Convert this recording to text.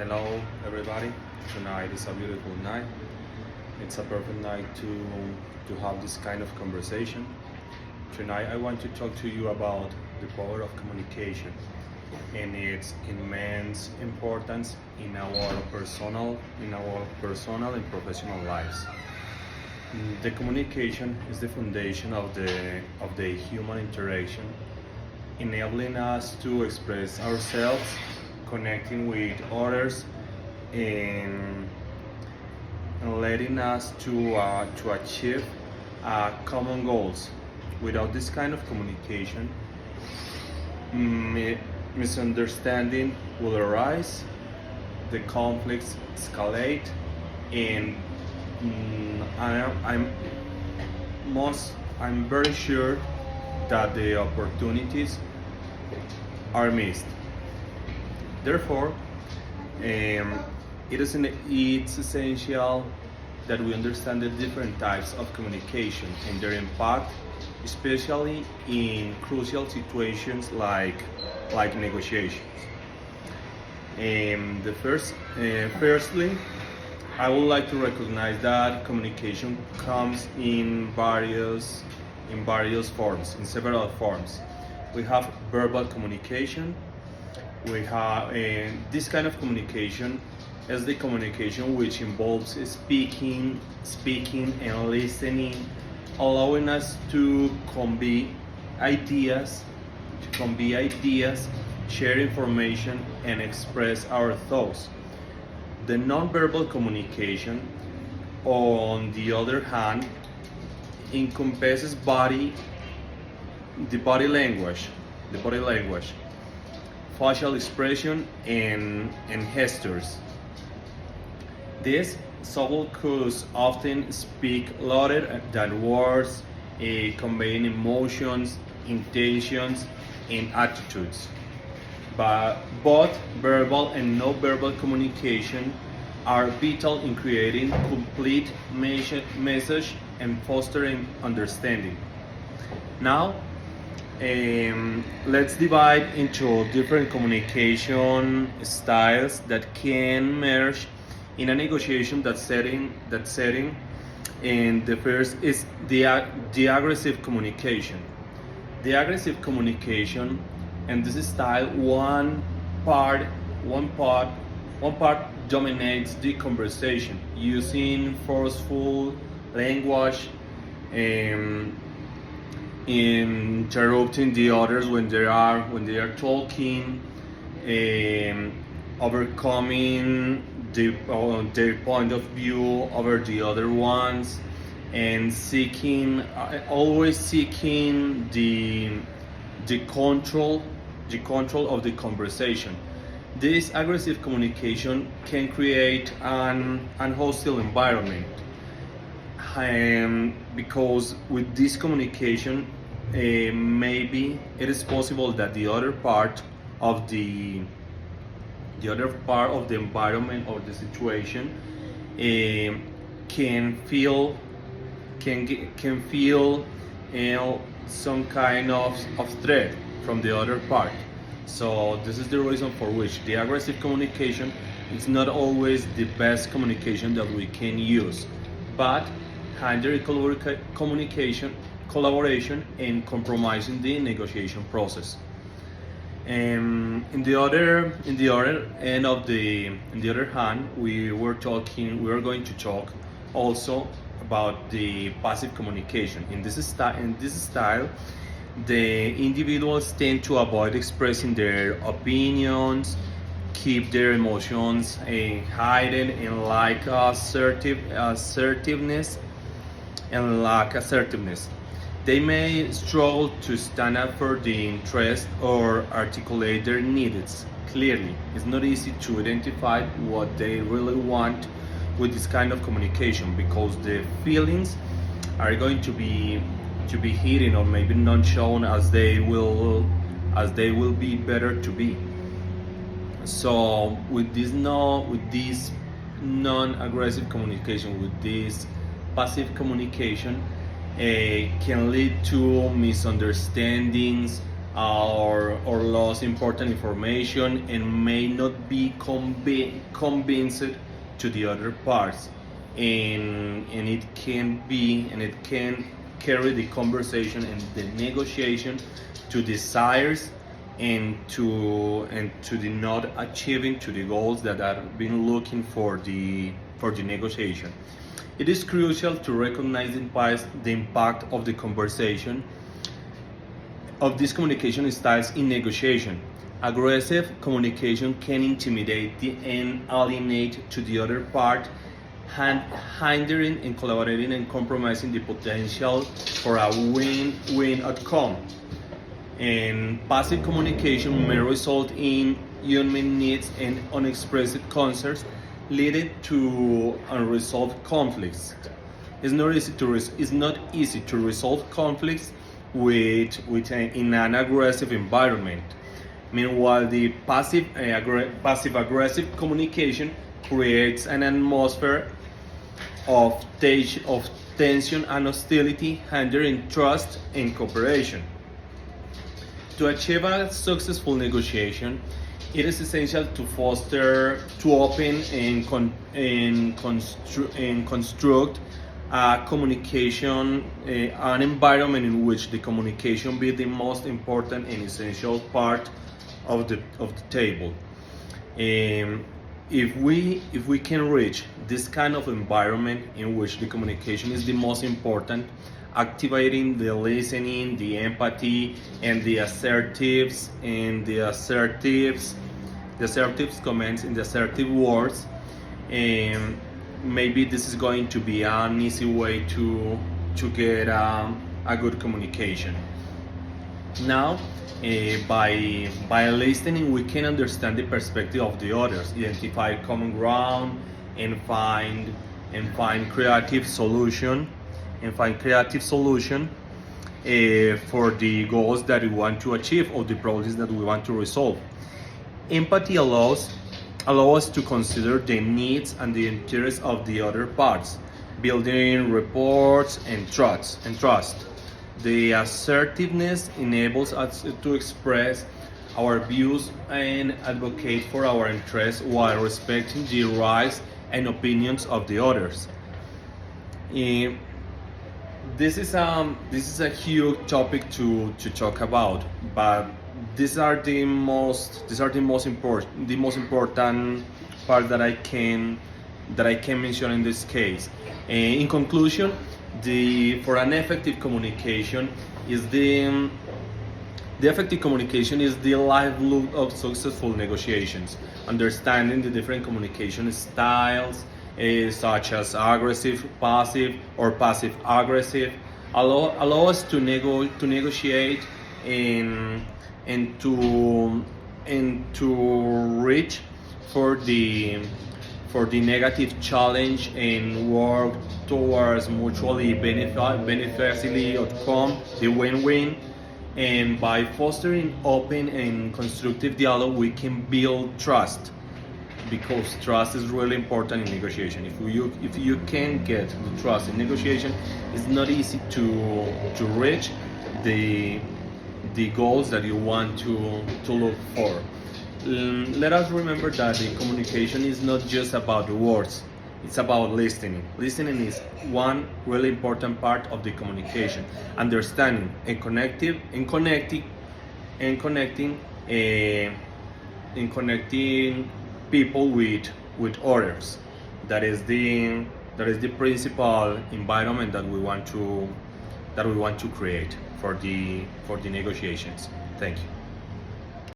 Hello, everybody. Tonight is a beautiful night. It's a perfect night to have this kind of conversation. Tonight, I want to talk to you about the power of communication and its immense importance in our personal and professional lives. The communication is the foundation of the human interaction, enabling us to express ourselves, connecting with others, and, and letting us to achieve common goals. Without this kind of communication, misunderstanding will arise, the conflicts escalate, and I'm I'm very sure that the opportunities are missed. Therefore, it's essential that we understand the different types of communication and their impact, especially in crucial situations like negotiations. Firstly, I would like to recognize that communication comes in various forms, in several forms. We have verbal communication. We have this kind of communication is the communication which involves speaking and listening, allowing us to ideas, share information, and express our thoughts. The nonverbal communication, on the other hand, encompasses the body language, facial expression, and gestures. These subtle cues often speak louder than words, conveying emotions, intentions, and attitudes. But both verbal and non-verbal communication are vital in creating complete message and fostering understanding. Now, let's divide into different communication styles that can merge in a negotiation that setting. And the first is the aggressive communication. The aggressive communication, and this style, one part dominates the conversation, using forceful language, um, interrupting the others when they are talking, um, overcoming their point of view over the other ones, and always seeking the control of the conversation. This aggressive communication can create an hostile environment, because with this communication, maybe it is possible that the other part of the environment or the situation, can feel some kind of threat from the other part. So this is the reason for which the aggressive communication is not always the best communication that we can use, but hinder communication, collaboration, and compromising the negotiation process. In the other hand, we are going to talk also about the passive communication. In this style, the individuals tend to avoid expressing their opinions, keep their emotions hidden, and lack assertiveness. They may struggle to stand up for the interest or articulate their needs clearly. It's not easy to identify what they really want with this kind of communication, because the feelings are going to be hidden, or maybe not shown as they will be better to be. So with this non-aggressive communication, with this passive communication, can lead to misunderstandings, or lost important information and may not be convinced to the other parts, and it can carry the conversation and the negotiation to desires and to the not achieving to the goals that are been looking for the negotiation. It is crucial to recognize the impact of the conversation of these communication styles in negotiation. Aggressive communication can intimidate and alienate to the other part, hindering and collaborating and compromising the potential for a win-win outcome. And passive communication may result in unmet needs and unexpressed concerns, leading to unresolved conflicts. It's not easy to resolve conflicts in an aggressive environment. Meanwhile, the passive aggressive communication creates an atmosphere of tension and hostility, hindering trust and cooperation. To achieve a successful negotiation, it is essential to foster, to open and construct a communication, an environment in which the communication be the most important and essential part of the table. If we can reach this kind of environment in which the communication is the most important, activating the listening, the empathy, and the assertives comments and the assertive words, maybe this is going to be an easy way to get a good communication. Now, by listening, we can understand the perspective of the others, identify common ground, and find creative solution for the goals that we want to achieve or the problems that we want to resolve. Empathy allows us to consider the needs and the interests of the other parts, building rapport and trust. The assertiveness enables us to express our views and advocate for our interests while respecting the rights and opinions of the others. This is a huge topic to talk about, but these are the most important part that I can mention in this case. In conclusion, for an effective communication is the effective communication is the lifeblood of successful negotiations. Understanding the different communication styles, such as aggressive, passive, or passive aggressive, allow us to negotiate and to reach for the negative challenge and work towards mutually beneficial outcome, the win-win. And by fostering open and constructive dialogue, we can build trust, because trust is really important in negotiation. If you can get the trust in negotiation, it's not easy to reach the goals that you want to look for. Let us remember that the communication is not just about the words, it's about listening. Listening is one really important part of the communication. Understanding and connecting people with others. That is the principal environment that we want to create for the negotiations. Thank you.